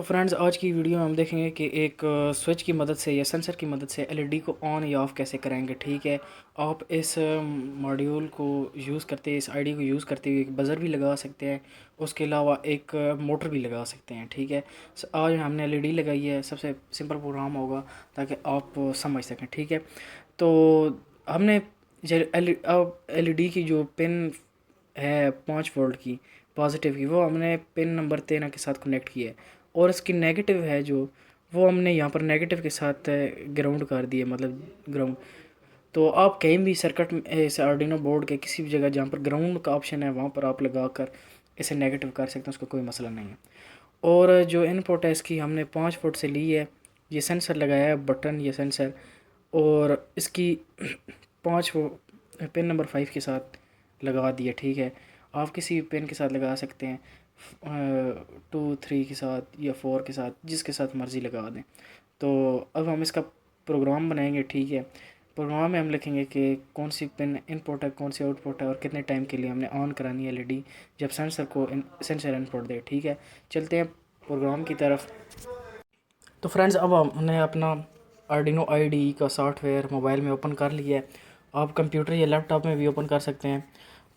तो फ्रेंड्स, आज की वीडियो में हम देखेंगे कि एक स्विच की मदद से या सेंसर की मदद से एलईडी को ऑन या ऑफ़ कैसे करेंगे। ठीक है, आप इस मॉड्यूल को यूज़ करते इस आईडी को यूज़ करते हुए एक बज़र भी लगा सकते हैं। उसके अलावा एक मोटर भी लगा सकते हैं। ठीक है, आज हमने एलईडी लगाई है। सबसे सिंपल प्रोग्राम होगा ताकि आप समझ सकें। ठीक है, तो हमने अब एलईडी की जो पिन है 5 वोल्ट की पॉजिटिव की, वो हमने पिन नंबर 13 के साथ कनेक्ट किया है। और इसकी नेगेटिव है जो, वो हमने यहाँ पर नेगेटिव के साथ ग्राउंड कर दिया, मतलब ग्राउंड। तो आप कहीं भी सर्किट में इस आर्डिनो बोर्ड के किसी भी जगह जहाँ पर ग्राउंड का ऑप्शन है वहाँ पर आप लगा कर इसे नेगेटिव कर सकते हैं, उसका कोई मसला नहीं है। और जो इनपुट है इसकी हमने 5 वोल्ट से ली है। ये सेंसर लगाया है, बटन ये सेंसर, और इसकी 5 पिन नंबर 5 के साथ लगा दिया। ठीक है, आप किसी भी पेन के साथ लगा सकते हैं, 2 3 के साथ या 4 के साथ, जिसके साथ मर्ज़ी लगा दें। तो अब हम इसका प्रोग्राम बनाएंगे। ठीक है, प्रोग्राम में हम लिखेंगे कि कौन सी पिन इनपुट है, कौन सी आउटपुट है, और कितने टाइम के लिए हमने ऑन करानी है एलईडी जब सेंसर इनपुट दे। ठीक है, चलते हैं प्रोग्राम की तरफ। तो फ्रेंड्स, अब हमने अपना आर्डिनो आईडी का सॉफ्टवेयर मोबाइल में ओपन कर लिया है। आप कंप्यूटर या लैपटॉप में भी ओपन कर सकते हैं।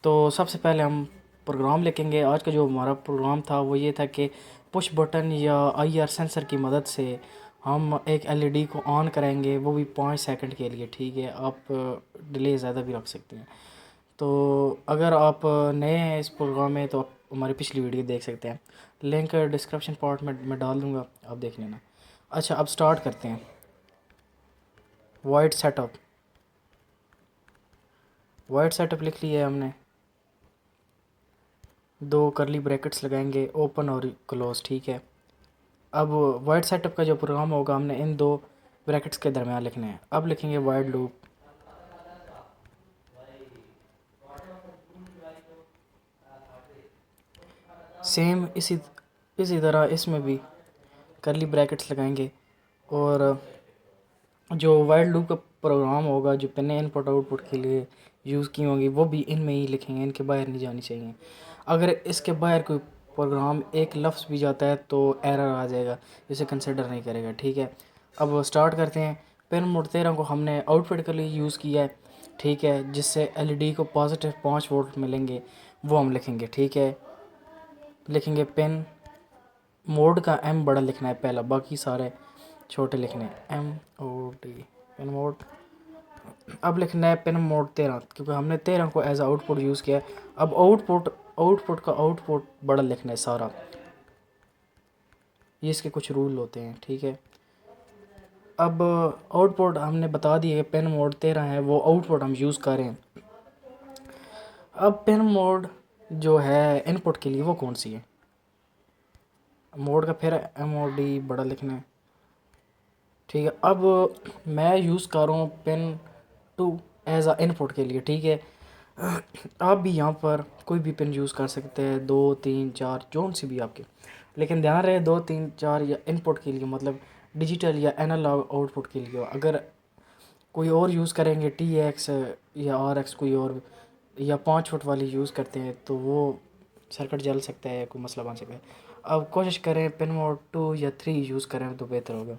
तो सबसे पहले हम प्रोग्राम लिखेंगे। आज का जो हमारा प्रोग्राम था वो ये था कि पुश बटन या आईआर सेंसर की मदद से हम एक एलईडी को ऑन करेंगे, वो भी 5 सेकंड के लिए। ठीक है, आप डिले ज़्यादा भी रख सकते हैं। तो अगर आप नए हैं इस प्रोग्राम में तो आप हमारी पिछली वीडियो देख सकते हैं, लिंक डिस्क्रिप्शन पार्ट में मैं डाल दूँगा, आप देख लेना। अच्छा, अब स्टार्ट करते हैं। वाइड सेटअप लिख लिया है हमने। 2 कर्ली ब्रैकेट्स लगाएंगे, ओपन और क्लोज। ठीक है, अब वाइड सेटअप का जो प्रोग्राम होगा हमने इन 2 ब्रैकेट्स के दरमियान लिखना है। अब लिखेंगे वाइड लूप। सेम इसी तरह इसमें भी कर्ली ब्रैकेट्स लगाएंगे, और जो वाइड लूप का प्रोग्राम होगा जो पिन इनपुट आउटपुट के लिए यूज़ की होंगी वो भी इनमें ही लिखेंगे, इनके बाहर नहीं जानी चाहिए। अगर इसके बाहर कोई प्रोग्राम एक लफ्ज़ भी जाता है तो एरर आ जाएगा, इसे कंसिडर नहीं करेगा। ठीक है, अब स्टार्ट करते हैं। पिन मोड 13 को हमने आउटपुट के लिए यूज़ किया है। ठीक है, जिससे एलईडी को पॉजिटिव 5 वोल्ट मिलेंगे, वो हम लिखेंगे। ठीक है, लिखेंगे पिन मोड का एम बड़ा लिखना है पहला, बाकी सारे छोटे लिखने हैं। MOD pin mode. अब लिखना है पिन मोड 13, क्योंकि हमने 13 को एज आउटपुट यूज़ किया है। अब आउटपुट का आउटपुट बड़ा लिखना है सारा। ये इसके कुछ रूल होते हैं। ठीक है, अब आउटपुट हमने बता दिया कि पिन मोड 13 है, वो आउटपुट हम यूज़ कर रहे हैं। अब पिन मोड जो है इनपुट के लिए वो कौन सी है, मोड का फिर MOD बड़ा लिखना है। ठीक है, अब मैं यूज़ कर रहा हूँ पिन 2 एज आ इनपुट के लिए। ठीक है, आप भी यहाँ पर कोई भी पिन यूज़ कर सकते हैं, 2 3 4 जौन सी भी आपके, लेकिन ध्यान रहे 2 3 4 या इनपुट के लिए, मतलब डिजिटल या एनालॉग आउटपुट के लिए। अगर कोई और यूज़ करेंगे TX या RX कोई और, या 5 फुट वाली यूज़ करते हैं तो वो सर्किट जल सकता है, कोई मसला बन सकता है। अब कोशिश करें पिन मोड 2 या 3 यूज़ करें तो बेहतर होगा।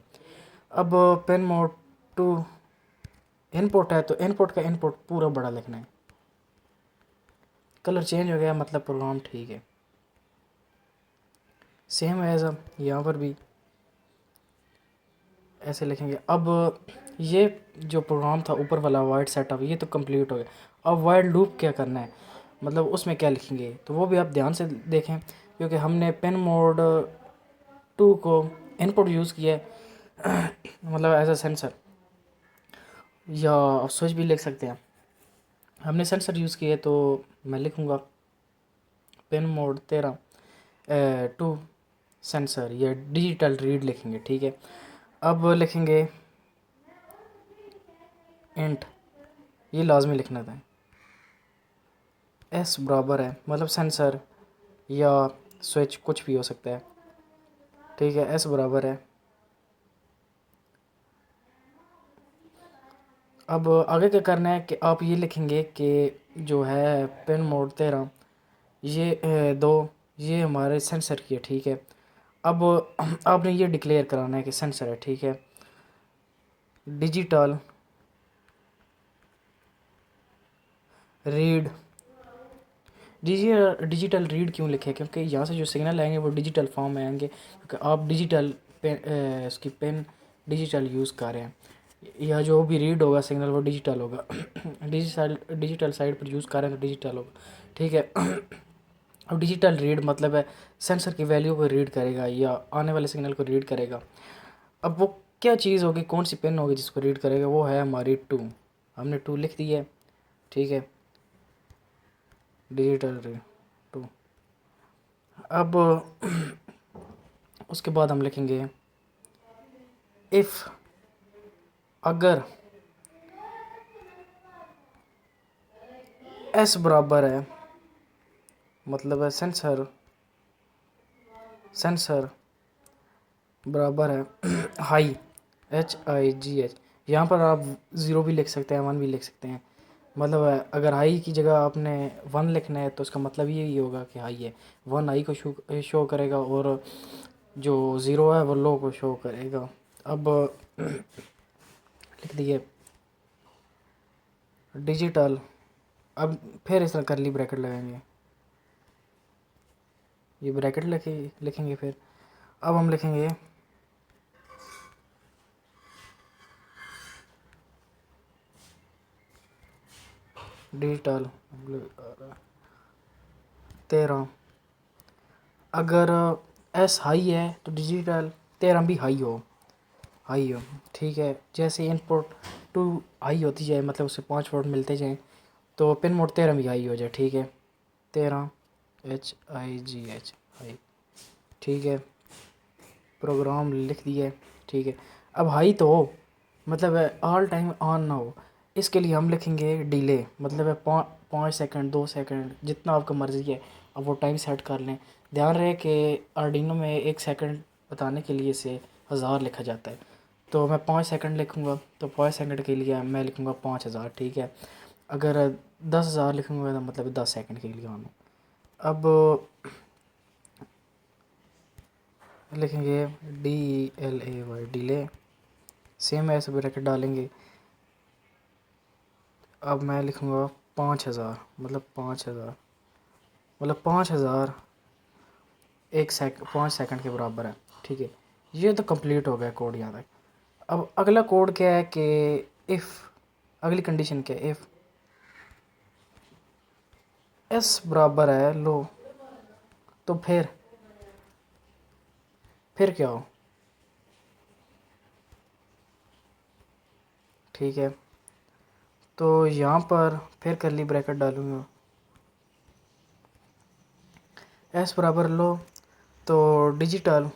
अब पिन मोड 2 इनपुट है तो इनपुट का इनपुट पूरा बड़ा लिखना है। कलर चेंज हो गया, मतलब प्रोग्राम ठीक है। सेम एज यहाँ पर भी ऐसे लिखेंगे। अब ये जो प्रोग्राम था ऊपर वाला वाइड सेटअप, ये तो कंप्लीट हो गया। अब वाइड लूप क्या करना है, मतलब उसमें क्या लिखेंगे, तो वो भी आप ध्यान से देखें, क्योंकि हमने पिन मोड 2 को इनपुट यूज़ किया है मतलब एज अ सेंसर, या आप स्विच भी लिख सकते हैं। हमने सेंसर यूज़ किया, तो मैं लिखूँगा पिन मोड 13 2 सेंसर, या डिजिटल रीड लिखेंगे। ठीक है, अब लिखेंगे इंट, ये लाजमी लिखना था। S बराबर है, मतलब सेंसर या स्विच कुछ भी हो सकता है। ठीक है, S बराबर है। अब आगे क्या करना है कि आप ये लिखेंगे कि जो है पिन मोड 13 ये 2 ये हमारे सेंसर की है। ठीक है, अब आपने ये डिक्लेयर कराना है कि सेंसर है, ठीक है। डिजिटल रीड, डिजिटल रीड क्यों लिखे, क्योंकि यहाँ से जो सिग्नल आएंगे वो डिजिटल फॉर्म में आएंगे, क्योंकि आप डिजिटल पेन इसकी पेन डिजिटल यूज़ कर रहे हैं, या जो भी रीड होगा सिग्नल वो डिजिटल होगा। डिजिटल साइड पर यूज़ कर रहे हैं तो डिजिटल होगा, ठीक है। अब डिजिटल रीड मतलब है सेंसर की वैल्यू को रीड करेगा या आने वाले सिग्नल को रीड करेगा। अब वो क्या चीज़ होगी, कौन सी पेन होगी जिसको रीड करेगा, वो है हमारी टू। हमने टू लिख दी है, ठीक है, डिजिटल रीड टू। अब उसके बाद हम लिखेंगे इफ़, अगर एस बराबर है, मतलब है सेंसर बराबर है हाई, HIGH। यहाँ पर आप ज़ीरो भी लिख सकते हैं, वन भी लिख सकते हैं। मतलब है अगर हाई की जगह आपने वन लिखना है तो उसका मतलब यही होगा कि हाई है। वन हाई को शो करेगा और जो ज़ीरो है वो लो को शो करेगा। अब लिख दिए डिजिटल, अब फिर इस तरह करली ब्रैकेट लगाएंगे, ये ब्रैकेट लिखेंगे फिर। अब हम लिखेंगे डिजिटल 13, अगर एस हाई है तो डिजिटल 13 भी हाई हो, ठीक है। जैसे इनपुट टू हाई होती जाए, मतलब उससे 5 वोल्ट मिलते जाएँ, तो पिन मोड 13 भी हाई हो जाए, ठीक है। 13 HIGH हाई, ठीक है। प्रोग्राम लिख दिया, ठीक है। अब हाई तो हो, मतलब है ऑल टाइम ऑन ना हो, इसके लिए हम लिखेंगे डिले, मतलब है 5 सेकंड 2 सेकंड जितना आपका मर्ज़ी है, अब वो टाइम सेट कर लें। ध्यान रहे कि आर्डिनो में 1 सेकंड बताने के लिए से 1000 लिखा जाता है, तो मैं 5 सेकंड लिखूँगा तो 5 सेकंड के लिए मैं लिखूँगा 5000, ठीक है। अगर 10,000 लिखूँगा तो मतलब 10 सेकंड के लिए ऑन। अब लिखेंगे DELAY डिले, सेम ऐसे ब्रैकेट डालेंगे। अब मैं लिखूँगा 5000, मतलब 5000, मतलब 5000 5 सेकंड के बराबर है, ठीक है। ये तो कंप्लीट हो गया कोड यहाँ तक। अब अगला कोड क्या है कि इफ़, अगली कंडीशन क्या है, इफ़ एस बराबर है लो, तो फिर क्या हो, ठीक है। तो यहाँ पर फिर करली ब्रैकेट डालूँगा, एस बराबर लो तो डिजिटल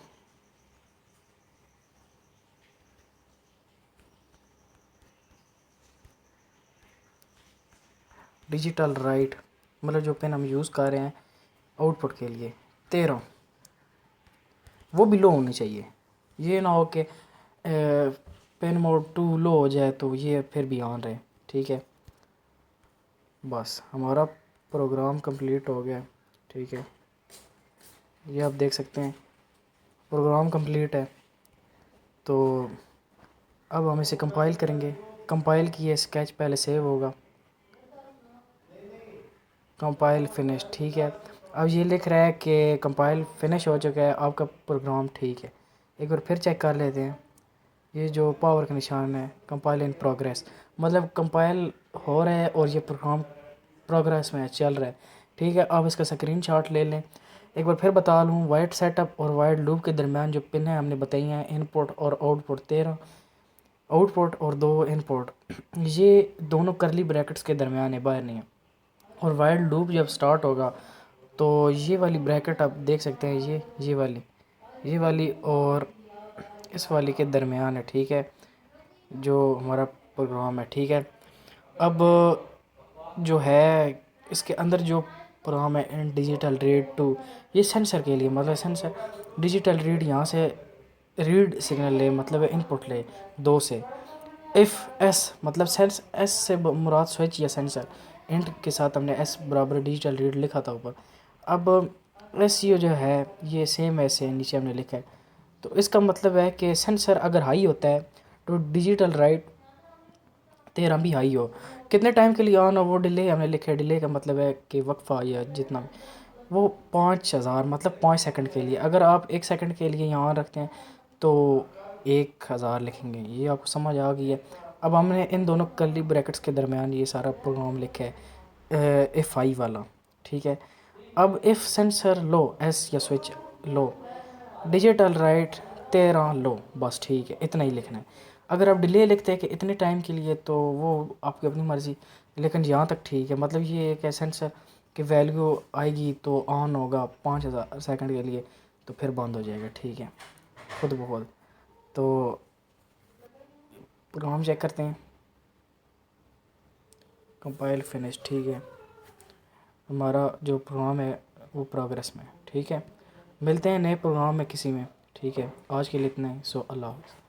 राइट, मतलब जो पेन हम यूज़ कर रहे हैं आउटपुट के लिए 13, वो भी लो होनी चाहिए। ये ना हो कि पेन मोड 2 लो हो जाए तो ये फिर भी ऑन रहे, ठीक है। बस हमारा प्रोग्राम कंप्लीट हो गया, ठीक है। ये आप देख सकते हैं प्रोग्राम कंप्लीट है। तो अब हम इसे कंपाइल करेंगे। कंपाइल किए स्केच पहले सेव होगा, कंपाइल फिनिश, ठीक है। अब ये लिख रहा है कि कंपाइल फिनिश हो चुका है, आपका प्रोग्राम ठीक है। एक बार फिर चेक कर लेते हैं, ये जो पावर का निशान है कंपाइल इन प्रोग्रेस, मतलब कंपाइल हो रहा है और ये प्रोग्राम प्रोग्रेस में चल रहा है, ठीक है। अब इसका स्क्रीनशॉट ले लें। एक बार फिर बता लूँ, वाइड सेटअप और वाइड लूप के दरमियान जो पिन है हमने बताई हैं, इनपुट और आउटपुट 13, आउटपुट और 2 इनपुट, ये दोनों करली ब्रैकेट्स के दरमियान है, बाहर नहीं है। और वाइड लूप जब स्टार्ट होगा तो ये वाली ब्रैकेट आप देख सकते हैं, ये वाली और इस वाली के दरमियान है, ठीक है, जो हमारा प्रोग्राम है, ठीक है। अब जो है इसके अंदर जो प्रोग्राम है इन डिजिटल रीड टू, ये सेंसर के लिए, मतलब सेंसर डिजिटल रीड यहाँ से रीड सिग्नल ले, मतलब इनपुट ले 2 से। इफ़ एस मतलब सेंस, एस से मुराद स्विच या सेंसर, इंट के साथ हमने एस बराबर डिजिटल रीड लिखा था ऊपर। अब एसईओ जो है ये सेम ऐसे नीचे हमने लिखा है। तो इसका मतलब है कि सेंसर अगर हाई होता है तो डिजिटल राइट 13 भी हाई हो, कितने टाइम के लिए ऑन हो वो डिले हमने लिखा है। डिले का मतलब है कि वक्फा या जितना भी, वो 5000 मतलब 5 सेकंड के लिए। अगर आप 1 सेकंड के लिए यहाँ रखते हैं तो 1000 लिखेंगे। ये आपको समझ आ गई है। अब हमने इन दोनों कर्ली ब्रैकेट्स के दरमियान ये सारा प्रोग्राम लिखा है एफ आई वाला, ठीक है। अब इफ़ सेंसर लो एस या स्विच लो डिजिटल राइट 13 लो, बस ठीक है, इतना ही लिखना है। अगर आप डिले लिखते हैं कि इतने टाइम के लिए तो वो आपकी अपनी मर्ज़ी, लेकिन यहाँ तक ठीक है। मतलब ये एक सेंसर कि वैल्यू आएगी तो ऑन होगा 5000 सेकंड के लिए, तो फिर बंद हो जाएगा, ठीक है, खुद ब खुद। तो प्रोग्राम चेक करते हैं, कंपाइल फिनिश, ठीक है। हमारा जो प्रोग्राम है वो प्रोग्रेस में, ठीक है। मिलते हैं नए प्रोग्राम में किसी में, ठीक है। आज के लिए इतना ही। सो अल्लाह हाफ़िज़।